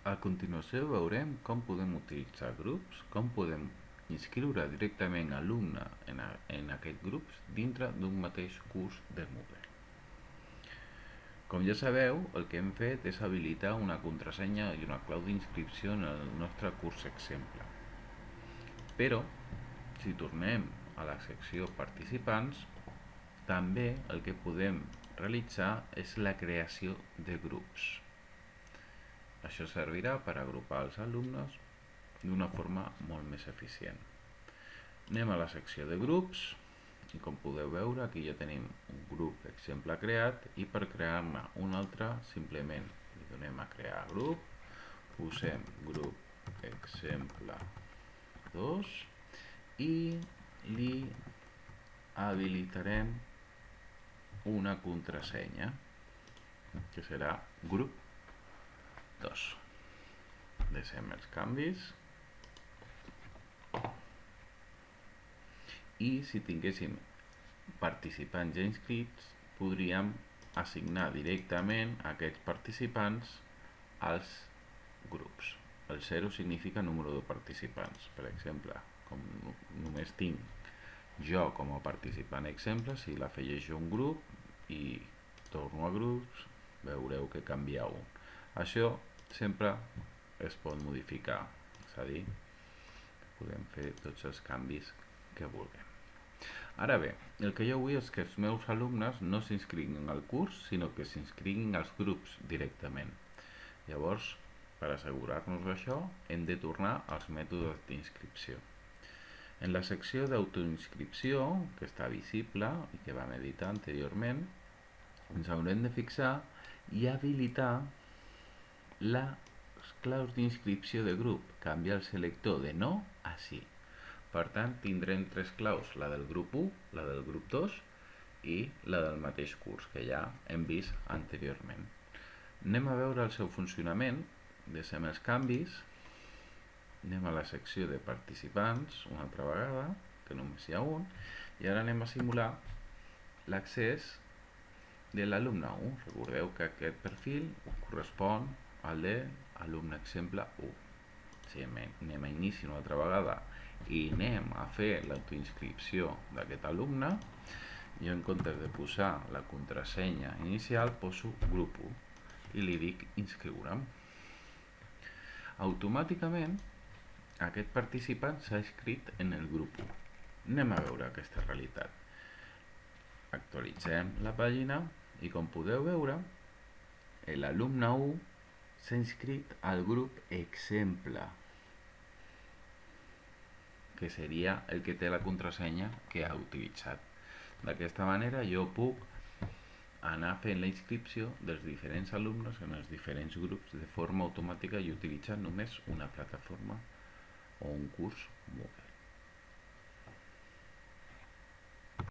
A continuació veurem com podem utilitzar grups, com podem inscriure directament alumne en aquests grups dintre d'un mateix curs de Moodle. Com ja sabeu, el que hem fet és habilitar una contrasenya i una clau d'inscripció en el nostre curs exemple. Però, si tornem a la secció participants, també el que podem realitzar és la creació de grups. Això servirà per agrupar els alumnes d'una forma molt més eficient. Anem a la secció de grups i com podeu veure aquí ja tenim un grup exemple creat i per crear-ne un altre simplement li donem a crear grup, posem grup exemple 2 i li habilitarem una contrasenya que serà grup 2. Deixem els canvis i si tinguéssim participants ja inscrits podríem assignar directament aquests participants als grups. El 0 significa número de participants. Per exemple, com només tinc jo com a participant exemple, si l'afegeixo a un grup i torno a grups, veureu que canvia un. Això sempre es pot modificar, és a dir, podem fer tots els canvis que vulguem. Ara bé, el que jo vull és que els meus alumnes no s'inscriguin al curs, sinó que s'inscriguin als grups directament. Llavors, per assegurar-nos d'això, hem de tornar als mètodes d'inscripció. En la secció d'autoinscripció, que està visible i que vam editar anteriorment, ens haurem de fixar i habilitar les claus d'inscripció de grup, canviar el selector de no a sí. Per tant, tindrem tres claus, la del grup 1, la del grup 2 i la del mateix curs, que ja hem vist anteriorment. Anem a veure el seu funcionament, deixem els canvis, anem a la secció de participants una altra vegada, que només hi ha un, i ara anem a simular l'accés de l'alumne 1. Recordeu que aquest perfil correspon al de alumne exemple 1. Si anem a inici una altra vegada i anem a fer l'autoinscripció d'aquest alumne, jo en comptes de posar la contrasenya inicial poso grup 1 i li dic inscriure'm. Automàticament aquest participant s'ha inscrit en el grup 1. Anem a veure aquesta realitat. Actualitzem la pàgina i com podeu veure l'alumne 1 s'ha inscrit al grup exemple, que seria el que té la contrasenya que ha utilitzat. D'aquesta manera jo puc anar fent la inscripció dels diferents alumnes en els diferents grups de forma automàtica i utilitzant només una plataforma o un curs Moodle.